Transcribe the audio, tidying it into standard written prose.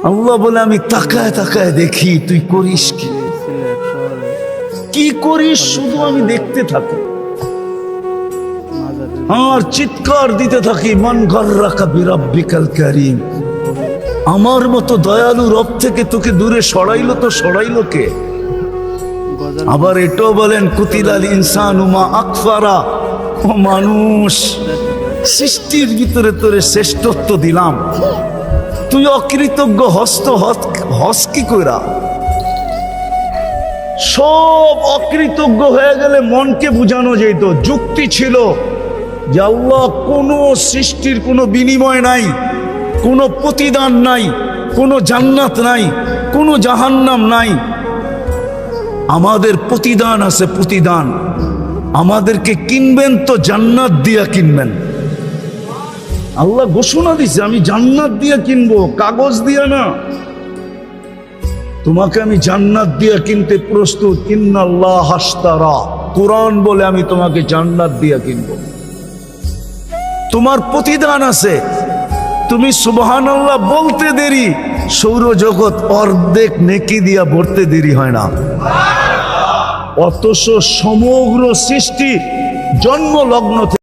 আল্লাহ বলে আমি তাকায় তাকায় দেখি তুই করিস কি, কি করিস শুধু আমি দেখতে থাকি আর চিৎকার দিতে থাকি, মান গাররাকা বিরাব্বিকাল কারীম। আমার মতো দয়ালু রব থেকে তোকে দূরে সরাইলো তো সরাইলো কে? আবার এটাও বলেন কুতিলাল ইনসানু মা আকফারা, ও মানুষ সৃষ্টির ভিতরে তোরে শ্রেষ্ঠত্ব দিলাম, তুই অকৃতজ্ঞ হস কি কইরা? সব অকৃতজ্ঞ হয়ে গেলে মনকে বুঝানো যেত, যুক্তি ছিল যে আল্লাহ কোনো সৃষ্টির কোনো বিনিময় নাই, কোনো প্রতিদান নাই, কোনো জান্নাত নাই, কোনো জাহান্নাম নাই। আমাদের প্রতিদান আছে, প্রতিদান। আমাদেরকে কিনবেন তো জান্নাত দিয়া কিনবেন। আল্লাহ ঘোষণা দিছে আমি জান্নাত দিয়া কিনবো, কাগজ দিয়া না। তোমাকে আমি জান্নাত দিয়া কিনতে প্রস্তুত। ইন্নাল্লাহ হাশতারা, কোরআন বলে আমি তোমাকে জান্নাত দিয়া কিনবো। তোমার প্রতিদান আছে। তুমি সুবহানাল্লাহ বলতে দেরি, সৌরজগৎ অর্ধেক নেকি দিয়া ভরতে দেরি হয় না। অথচ সমগ্র সৃষ্টি জন্ম লগ্ন